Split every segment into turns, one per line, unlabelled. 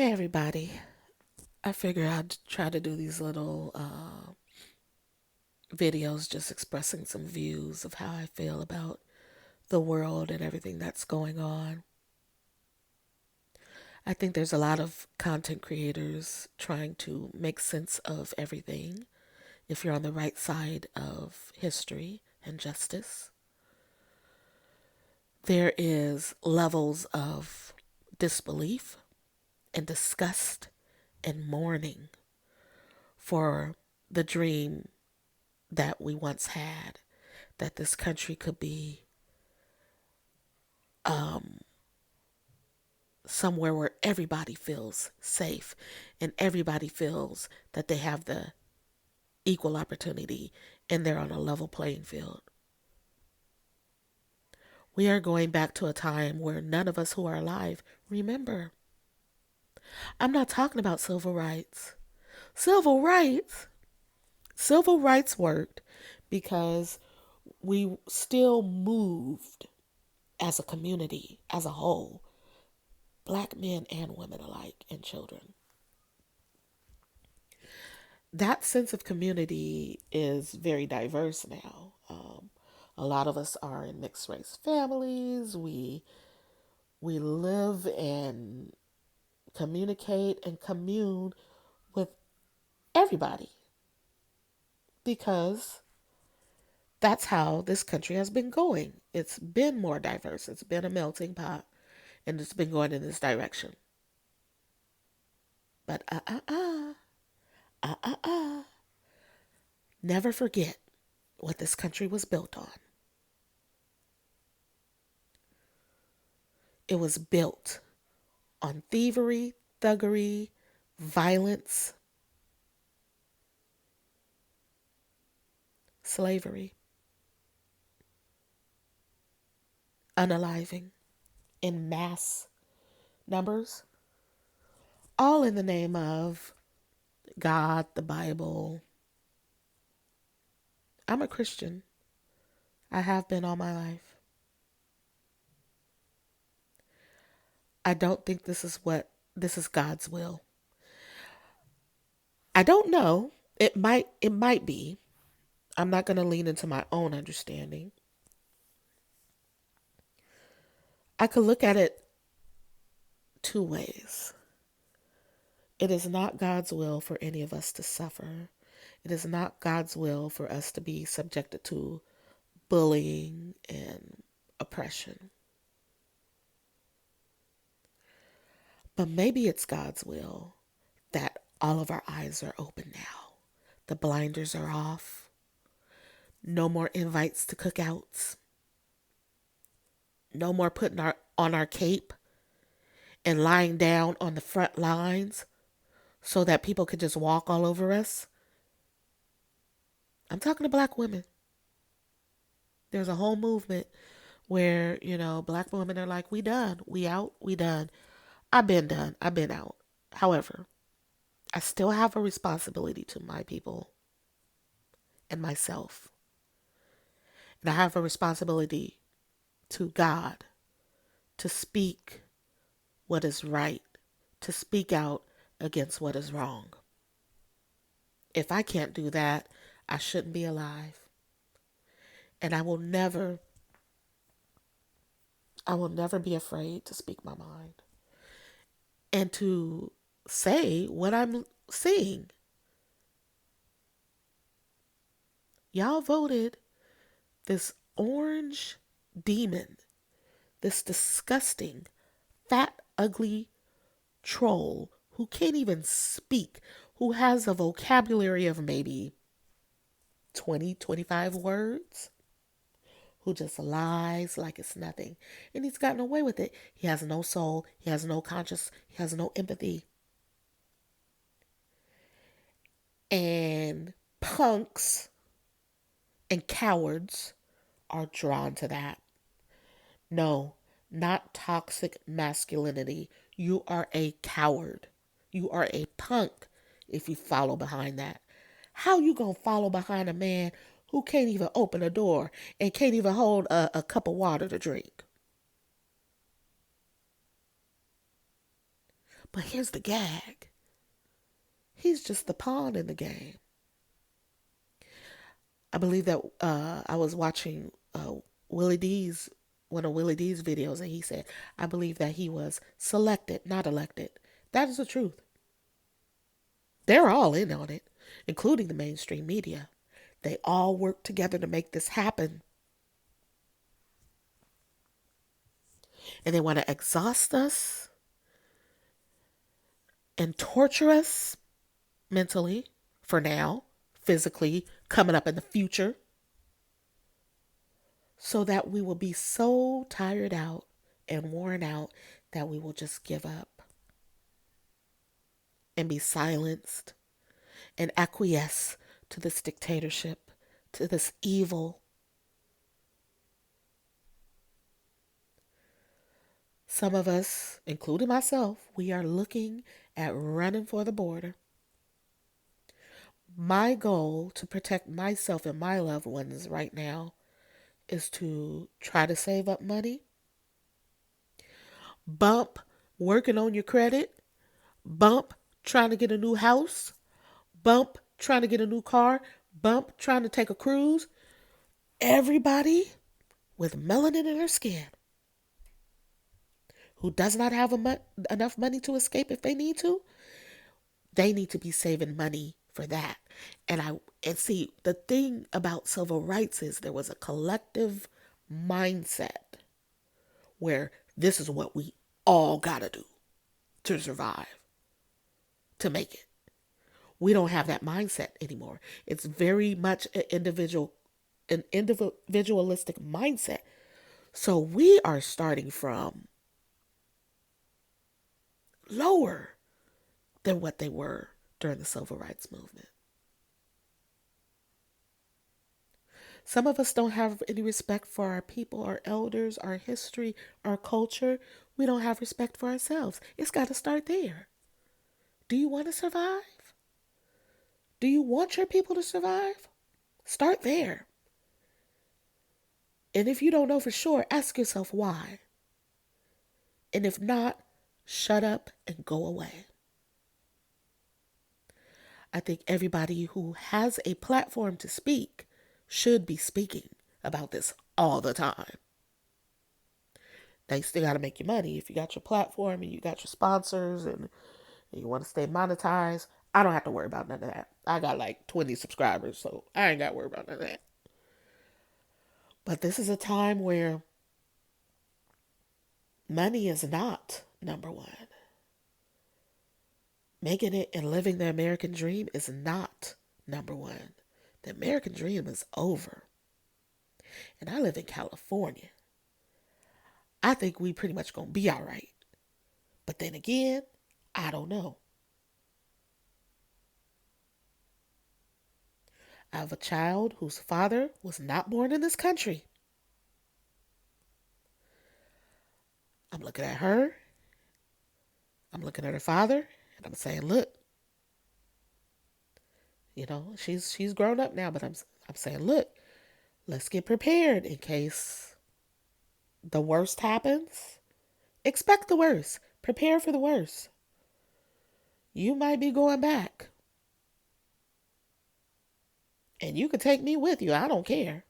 Hey everybody. I figure I'd try to do these little videos just expressing some views of how I feel about the world and everything that's going on. I think there's a lot of content creators trying to make sense of everything if you're on the right side of history and justice. There is levels of disbelief and disgust and mourning for the dream that we once had, that this country could be um, somewhere where everybody feels safe and everybody feels that they have the equal opportunity and they're on a level playing field. We are going back to a time where none of us who are alive remember. I'm not talking about civil rights. Civil rights, civil rights worked because we still moved as a community, as a whole, black men and women alike, and children. That sense of community is very diverse now. A lot of us are in mixed race families. We live and communicate and commune with everybody because that's how this country has been going. It's been more diverse. It's been a melting pot, and it's been going in this direction. But uh uh, never forget what this country was built on. It was built on thievery, thuggery, violence, slavery, unaliving in mass numbers, all in the name of God, the Bible. I'm a Christian. I have been all my life. I don't think this is God's will. I don't know. It might be. I'm not going to lean into my own understanding. I could look at it two ways. It is not God's will for any of us to suffer. It is not God's will for us to be subjected to bullying and oppression. But maybe it's God's will that all of our eyes are open now. The blinders are off. No more invites to cookouts. No more putting on our cape and lying down on the front lines so that people could just walk all over us. I'm talking to black women. There's a whole movement where, black women are like, we done, we out, we done. I've been done, I've been out. However, I still have a responsibility to my people and myself. And I have a responsibility to God to speak what is right, to speak out against what is wrong. If I can't do that, I shouldn't be alive. And I will never be afraid to speak my mind and to say what I'm seeing. Y'all voted this orange demon, this disgusting, fat, ugly troll who can't even speak, who has a vocabulary of maybe 20, 25 words, who just lies like it's nothing. And he's gotten away with it. He has no soul. He has no conscience. He has no empathy. And punks and cowards are drawn to that. No, not toxic masculinity. You are a coward. You are a punk if you follow behind that. How you gonna follow behind a man who can't even open a door and can't even hold a cup of water to drink? But here's the gag. He's just the pawn in the game. I believe that I was watching Willie D's one of Willie D's videos, and he said, I believe that he was selected, not elected. That is the truth. They're all in on it, including the mainstream media. They all work together to make this happen. And they want to exhaust us and torture us mentally for now, physically, coming up in the future, so that we will be so tired out and worn out that we will just give up and be silenced and acquiesce to this dictatorship, to this evil. Some of us, including myself, we are looking at running for the border. My goal to protect myself and my loved ones right now is to try to save up money, bump working on your credit, bump trying to get a new house, bump trying to get a new car, bump trying to take a cruise. Everybody with melanin in their skin who does not have enough money to escape if they need to be saving money for that. And see, the thing about civil rights is there was a collective mindset where this is what we all gotta do to survive, to make it. We don't have that mindset anymore. It's very much an individualistic mindset. So we are starting from lower than what they were during the civil rights movement. Some of us don't have any respect for our people, our elders, our history, our culture. We don't have respect for ourselves. It's got to start there. Do you want to survive? Do you want your people to survive? Start there. And if you don't know for sure, ask yourself why. And if not, shut up and go away. I think everybody who has a platform to speak should be speaking about this all the time. Now, you still got to make your money. If you got your platform and you got your sponsors and you want to stay monetized, I don't have to worry about none of that. I got like 20 subscribers, so I ain't got to worry about none of that. But this is a time where money is not number one. Making it and living the American dream is not number one. The American dream is over. And I live in California. I think we pretty much gonna be all right. But then again, I don't know. I have a child whose father was not born in this country. I'm looking at her. I'm looking at her father, and I'm saying, look, she's grown up now, but I'm saying, look, let's get prepared in case the worst happens. Expect the worst. Prepare for the worst. You might be going back. And you can take me with you. I don't care.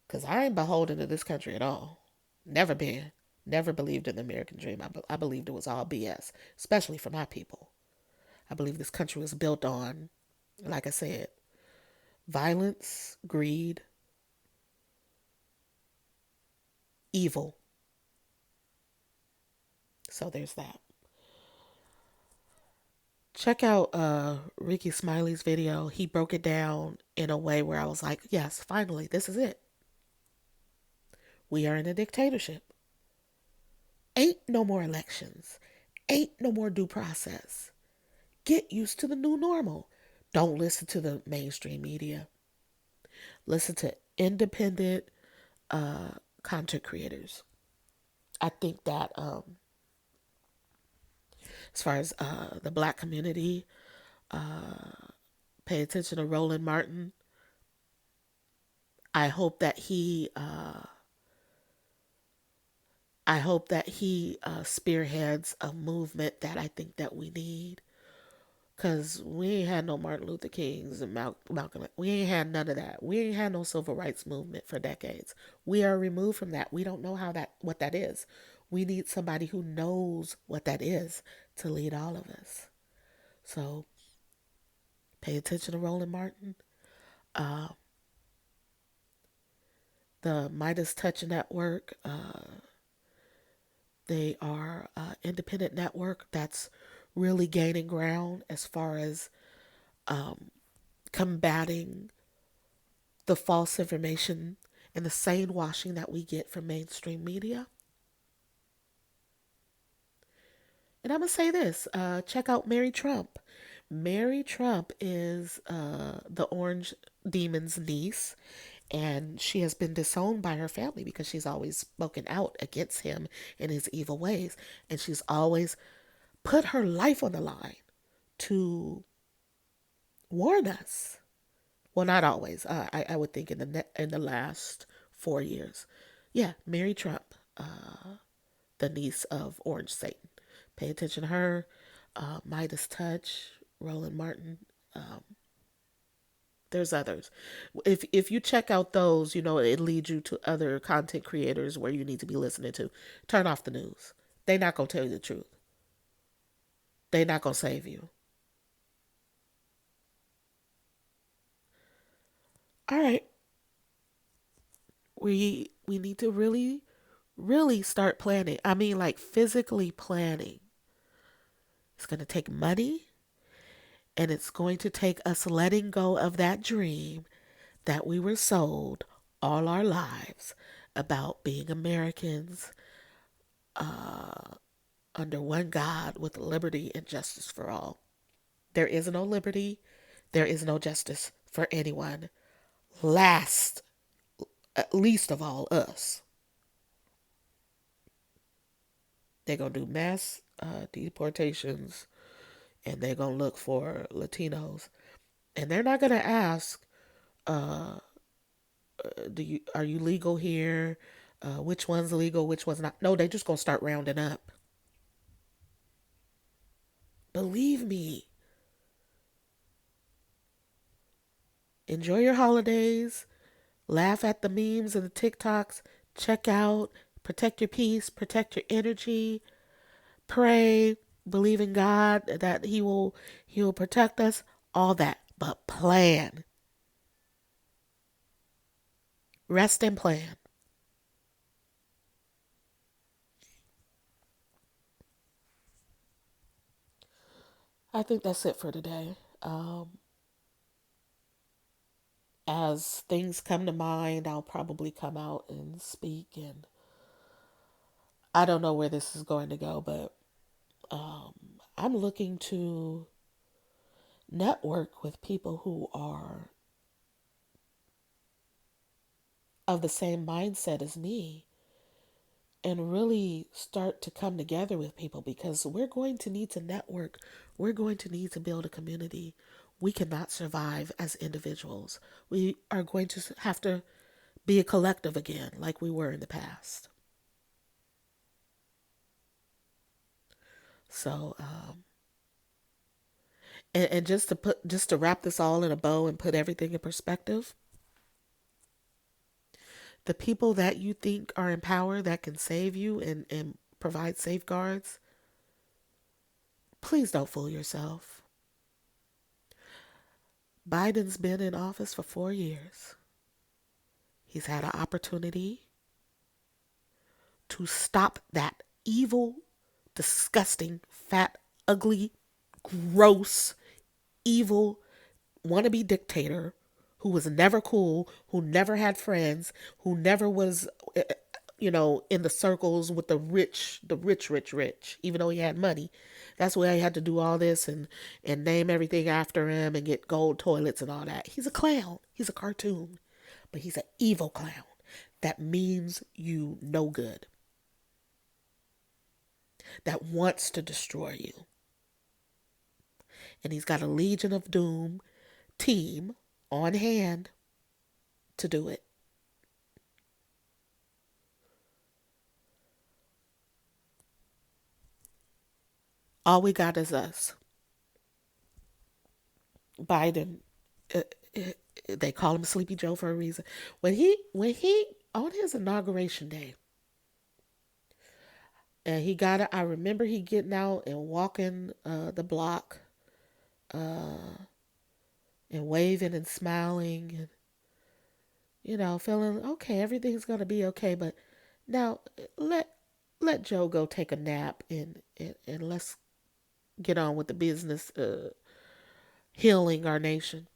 Because I ain't beholden to this country at all. Never been. Never believed in the American dream. I believed it was all BS, especially for my people. I believe this country was built on, like I said, violence, greed, evil. So there's that. Check out Ricky Smiley's video. He broke it down in a way where I was like, yes, finally, this is it. We are in a dictatorship. Ain't no more elections. Ain't no more due process. Get used to the new normal. Don't listen to the mainstream media. Listen to independent content creators. I think that as far as the black community, pay attention to Roland Martin. I hope that I hope that he spearheads a movement that I think that we need. Cause we ain't had no Martin Luther Kings and Malcolm. We ain't had none of that. We ain't had no civil rights movement for decades. We are removed from that. We don't know what that is. We need somebody who knows what that is to lead all of us. So pay attention to Roland Martin. Uh, the Midas Touch Network. They are an independent network that's really gaining ground as far as combating the false information and the sane washing that we get from mainstream media. And I'm going to say this check out Mary Trump. Mary Trump is the Orange Demon's niece, and she has been disowned by her family because she's always spoken out against him and his evil ways. And she's always put her life on the line to warn us. Well, not always. I would think in the last 4 years. Yeah, Mary Trump, the niece of Orange Satan. Pay attention to her. Midas Touch, Roland Martin. There's others. If you check out those, it leads you to other content creators where you need to be listening to. Turn off the news. They're not gonna tell you the truth. They're not gonna save you. All right, we need to really start planning. I mean, like physically planning. It's going to take money, and it's going to take us letting go of that dream that we were sold all our lives about being Americans under one God with liberty and justice for all. There is no liberty, there is no justice for anyone. Last, least of all, us. They're going to do mass deportations, and they're going to look for Latinos. And they're not going to ask, are you legal here? Which one's legal, which one's not? No, they just going to start rounding up. Believe me. Enjoy your holidays. Laugh at the memes and the TikToks. Check out. Protect your peace. Protect your energy. Pray. Believe in God that He will protect us. All that. But plan. Rest and plan. I think that's it for today. As things come to mind, I'll probably come out and speak. And I don't know where this is going to go, but I'm looking to network with people who are of the same mindset as me and really start to come together with people because we're going to need to network. We're going to need to build a community. We cannot survive as individuals. We are going to have to be a collective again, like we were in the past. So, and just to wrap this all in a bow and put everything in perspective, the people that you think are in power that can save you and provide safeguards, please don't fool yourself. Biden's been in office for 4 years. He's had an opportunity to stop that evil, disgusting, fat, ugly, gross, evil, wannabe dictator who was never cool, who never had friends, who never was, in the circles with the rich, even though he had money. That's why he had to do all this and name everything after him and get gold toilets and all that. He's a clown. He's a cartoon. But he's an evil clown. That means you no good. That wants to destroy you. And he's got a Legion of Doom team on hand to do it. All we got is us. Biden, uh, uh, they call him Sleepy Joe for a reason. When he on his inauguration day, and he got it. I remember he getting out and walking the block, uh, and waving and smiling, and feeling okay. Everything's gonna be okay. But now let let Joe go take a nap, and let's get on with the business, healing our nation.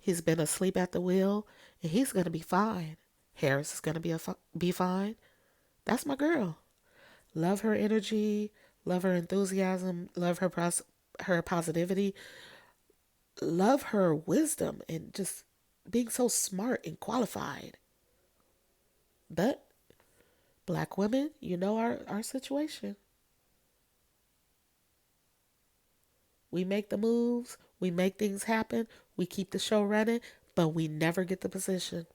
He's been asleep at the wheel, and he's gonna be fine. Harris is gonna be fine. That's my girl. Love her energy, love her enthusiasm, love her positivity, love her wisdom, and just being so smart and qualified. But black women, you know our situation. We make the moves, we make things happen, we keep the show running, but we never get the position.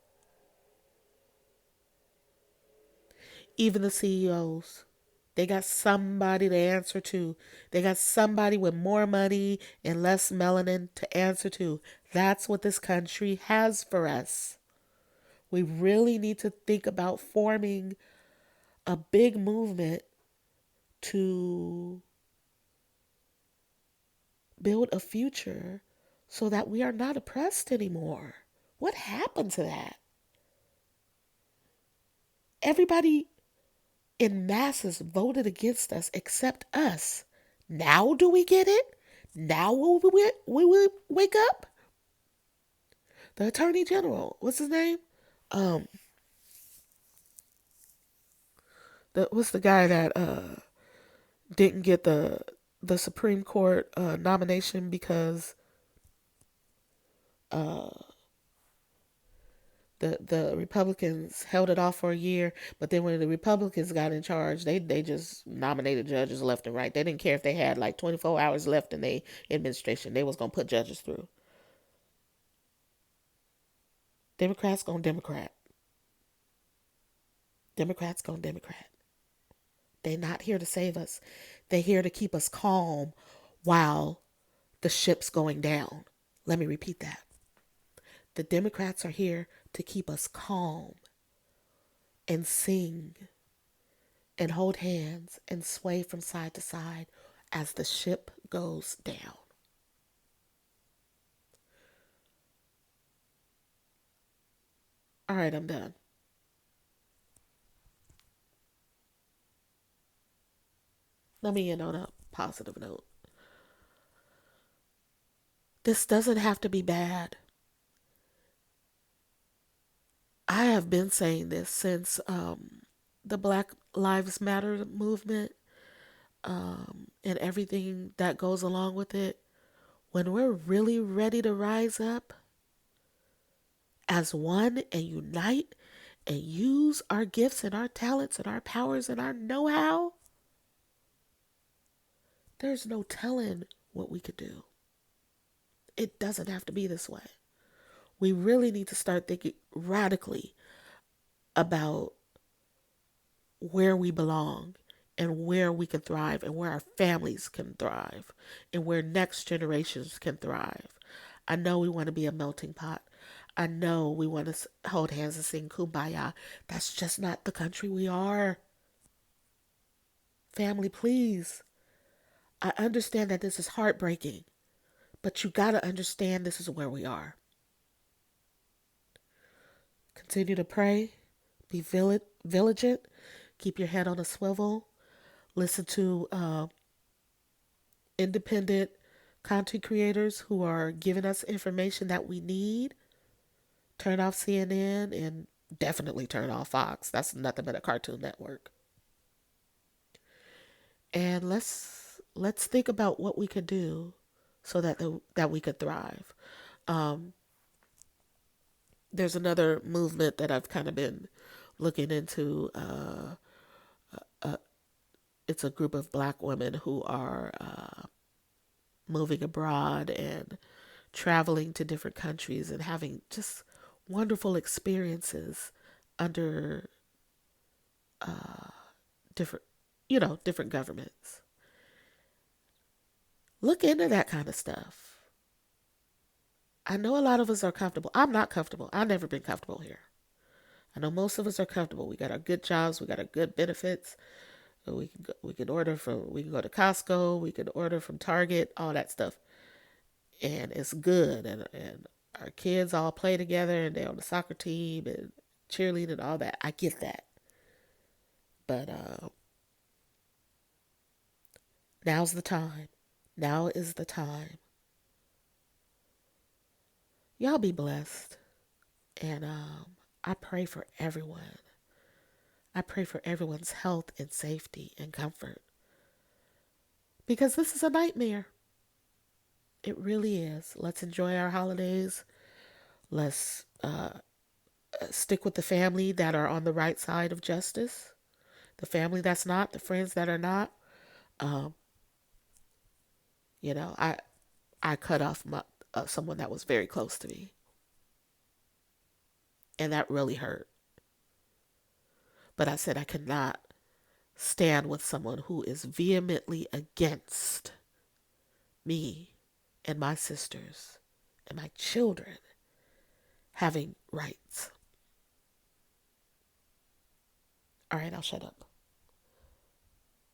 Even the CEOs, they got somebody to answer to. They got somebody with more money and less melanin to answer to. That's what this country has for us. We really need to think about forming a big movement to build a future so that we are not oppressed anymore. What happened to that? Everybody in masses voted against us except us. Now do we get it? Now will we wake up? The Attorney General, what's his name? Um, what's the guy that didn't get the Supreme Court nomination because uh the Republicans held it off for a year, but then when the Republicans got in charge, they just nominated judges left and right. They didn't care if they had like 24 hours left in their administration. They was gonna put judges through. Democrats gonna Democrat. Democrats gonna Democrat. They're not here to save us. They're here to keep us calm while the ship's going down. Let me repeat that. The Democrats are here to keep us calm and sing and hold hands and sway from side to side as the ship goes down. All right, I'm done. Let me end on a positive note. This doesn't have to be bad. I have been saying this since the Black Lives Matter movement, and everything that goes along with it. When we're really ready to rise up as one and unite and use our gifts and our talents and our powers and our know how, there's no telling what we could do. It doesn't have to be this way. We really need to start thinking radically about where we belong and where we can thrive and where our families can thrive and where next generations can thrive. I know we want to be a melting pot. I know we want to hold hands and sing kumbaya. That's just not the country we are. Family, please. I understand that this is heartbreaking, but you got to understand this is where we are. Continue to pray, be vigilant, keep your head on a swivel, listen to independent content creators who are giving us information that we need. Turn off CNN and definitely turn off Fox. That's nothing but a cartoon network. And let's think about what we could do so that we could thrive. Um, there's another movement that I've kind of been looking into. It's a group of black women who are moving abroad and traveling to different countries and having just wonderful experiences under different, different governments. Look into that kind of stuff. I know a lot of us are comfortable. I'm not comfortable. I've never been comfortable here. I know most of us are comfortable. We got our good jobs. We got our good benefits. We can order from. We can go to Costco. We can order from Target. All that stuff, and it's good. And our kids all play together, and they're on the soccer team and cheerleading and all that. I get that, but now's the time. Now is the time. Y'all be blessed, and I pray for everyone. I pray for everyone's health and safety and comfort because this is a nightmare. It really is. Let's enjoy our holidays. Let's stick with the family that are on the right side of justice, the family that's not, the friends that are not. Um, I cut off someone that was very close to me, and that really hurt. But I said I could not stand with someone who is vehemently against me and my sisters and my children having rights. All right, I'll shut up.